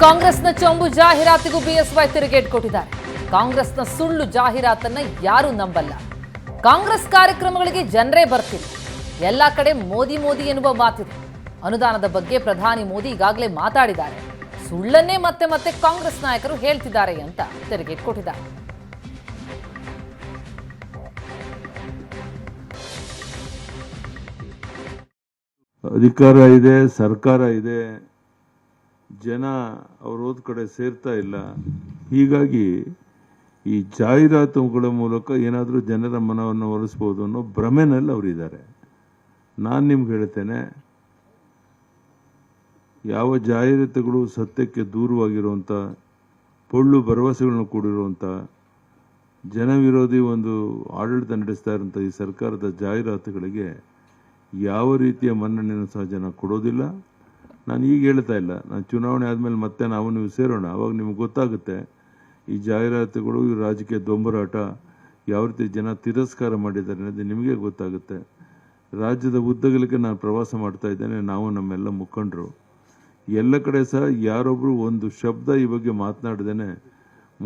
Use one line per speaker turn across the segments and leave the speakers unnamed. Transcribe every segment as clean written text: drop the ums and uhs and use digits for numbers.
ಕಾಂಗ್ರೆಸ್ನ ಚೊಂಬು ಜಾಹೀರಾತಿಗೂ ಬಿಎಸ್ವೈ ತಿರುಗೇಟ್ ಕೊಟ್ಟಿದ್ದಾರೆ. ಕಾಂಗ್ರೆಸ್ನ ಸುಳ್ಳು ಜಾಹೀರಾತನ್ನ ಯಾರೂ ನಂಬಲ್ಲ. ಕಾಂಗ್ರೆಸ್ ಕಾರ್ಯಕ್ರಮಗಳಿಗೆ ಜನರೇ ಬರ್ತಿಲ್ಲ. ಎಲ್ಲ ಕಡೆ ಮೋದಿ ಮೋದಿ ಎನ್ನುವ ಮಾತಿದೆ. ಅನುದಾನದ ಬಗ್ಗೆ ಪ್ರಧಾನಿ ಮೋದಿ ಈಗಾಗಲೇ ಮಾತಾಡಿದ್ದಾರೆ. ಸುಳ್ಳನ್ನೇ ಮತ್ತೆ ಮತ್ತೆ ಕಾಂಗ್ರೆಸ್ ನಾಯಕರು ಹೇಳ್ತಿದ್ದಾರೆ ಅಂತ ತಿರುಗೇಟ್ ಕೊಟ್ಟಿದ್ದಾರೆ.
ಅಧಿಕಾರ ಇದೆ, ಸರ್ಕಾರ ಇದೆ, ಜನ ಅವ್ರ ಕಡೆ ಸೇರ್ತಾ ಇಲ್ಲ. ಹೀಗಾಗಿ ಈ ಜಾಹೀರಾತುಗಳ ಮೂಲಕ ಏನಾದರೂ ಜನರ ಮನವನ್ನು ಒಲಿಸ್ಬೋದು ಅನ್ನೋ ಭ್ರಮೆನಲ್ಲಿ ಅವರಿದ್ದಾರೆ. ನಾನು ನಿಮ್ಗೆ ಹೇಳ್ತೇನೆ, ಯಾವ ಜಾಹೀರಾತುಗಳು ಸತ್ಯಕ್ಕೆ ದೂರವಾಗಿರುವಂಥ ಪೊಳ್ಳು ಭರವಸೆಗಳನ್ನು ಕೂಡಿರುವಂಥ ಜನವಿರೋಧಿ ಒಂದು ಆಡಳಿತ ನಡೆಸ್ತಾ ಇರುವಂಥ ಈ ಸರ್ಕಾರದ ಜಾಹೀರಾತುಗಳಿಗೆ ಯಾವ ರೀತಿಯ ಮನ್ನಣೆಯನ್ನು ಸಹ ಜನ ಕೊಡೋದಿಲ್ಲ. ನಾನು ಈಗ ಹೇಳ್ತಾ ಇಲ್ಲ, ನಾನು ಚುನಾವಣೆ ಆದಮೇಲೆ ಮತ್ತೆ ನೀವು ಸೇರೋಣ, ಅವಾಗ ನಿಮ್ಗೆ ಗೊತ್ತಾಗುತ್ತೆ ಈ ಜಾಹೀರಾತುಗಳು, ಈ ರಾಜಕೀಯ ದೊಂಬರಾಟ ಯಾವ ರೀತಿ ಜನ ತಿರಸ್ಕಾರ ಮಾಡಿದ್ದಾರೆ ಅನ್ನೋದು ನಿಮಗೆ ಗೊತ್ತಾಗುತ್ತೆ. ರಾಜ್ಯದ ಉದ್ದಗಲಕ್ಕೆ ನಾನು ಪ್ರವಾಸ ಮಾಡ್ತಾ ಇದ್ದೇನೆ. ನಾವು ನಮ್ಮೆಲ್ಲ ಮುಖಂಡರು ಎಲ್ಲ ಕಡೆ ಸಹ ಯಾರೊಬ್ಬರು ಒಂದು ಶಬ್ದ ಈ ಬಗ್ಗೆ ಮಾತನಾಡ್ದೇನೆ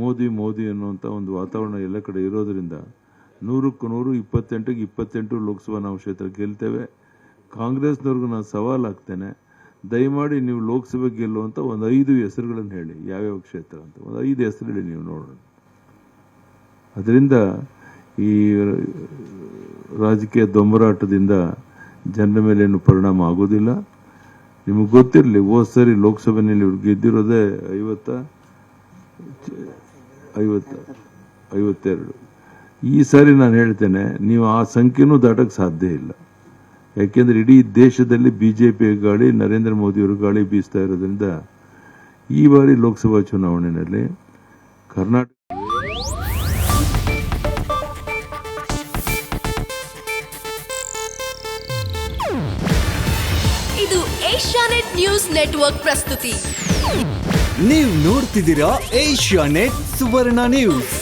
ಮೋದಿ ಮೋದಿ ಅನ್ನುವಂಥ ಒಂದು ವಾತಾವರಣ ಎಲ್ಲ ಕಡೆ ಇರೋದ್ರಿಂದ 100ಕ್ಕೆ 100, 28ಕ್ಕೆ 28 ಲೋಕಸಭಾ ನಾವು ಕ್ಷೇತ್ರ ಗೆಲ್ತೇವೆ. ಕಾಂಗ್ರೆಸ್ನವ್ರಿಗೂ ನಾನು ಸವಾಲು ಹಾಕ್ತೇನೆ, ದಯಮಾಡಿ ನೀವು ಲೋಕಸಭೆ ಗೆಲ್ಲುವಂಥ ಒಂದು 5 ಹೆಸರುಗಳನ್ನು ಹೇಳಿ, ಯಾವ್ಯಾವ ಕ್ಷೇತ್ರ ಅಂತ ಒಂದು 5 ಹೆಸರು ಹೇಳಿ ನೀವು ನೋಡೋಣ. ಅದರಿಂದ ಈ ರಾಜಕೀಯ ದೊಂಬರಾಟದಿಂದ ಜನರ ಮೇಲೆ ಏನು ಪರಿಣಾಮ ಆಗೋದಿಲ್ಲ. ನಿಮಗೆ ಗೊತ್ತಿರಲಿ, ಹೋದ ಸರಿ ಲೋಕಸಭೆಯಲ್ಲಿ ಇವ್ರು ಗೆದ್ದಿರೋದೇ 52. ಈ ಸಾರಿ ನಾನು ಹೇಳ್ತೇನೆ, ನೀವು ಆ ಸಂಖ್ಯೆನೂ ದಾಟಕ್ಕೆ ಸಾಧ್ಯ ಇಲ್ಲ. ಯಾಕೆಂದ್ರೆ ಇಡೀ ದೇಶದಲ್ಲಿ ಬಿಜೆಪಿಯ ಗಾಳಿ, ನರೇಂದ್ರ ಮೋದಿಯವರ ಗಾಳಿ ಬೀಸ್ತಾ ಇರೋದ್ರಿಂದ ಈ ಬಾರಿ ಲೋಕಸಭಾ ಚುನಾವಣೆಯಲ್ಲಿ ಕರ್ನಾಟಕ
ಇದು ಏಷ್ಯಾನೆಟ್ ನ್ಯೂಸ್ ನೆಟ್ವರ್ಕ್ ಪ್ರಸ್ತುತಿ.
ನೀವು ನೋಡ್ತಿದ್ದೀರಾ ಏಷ್ಯಾನೆಟ್ ಸುವರ್ಣ ನ್ಯೂಸ್.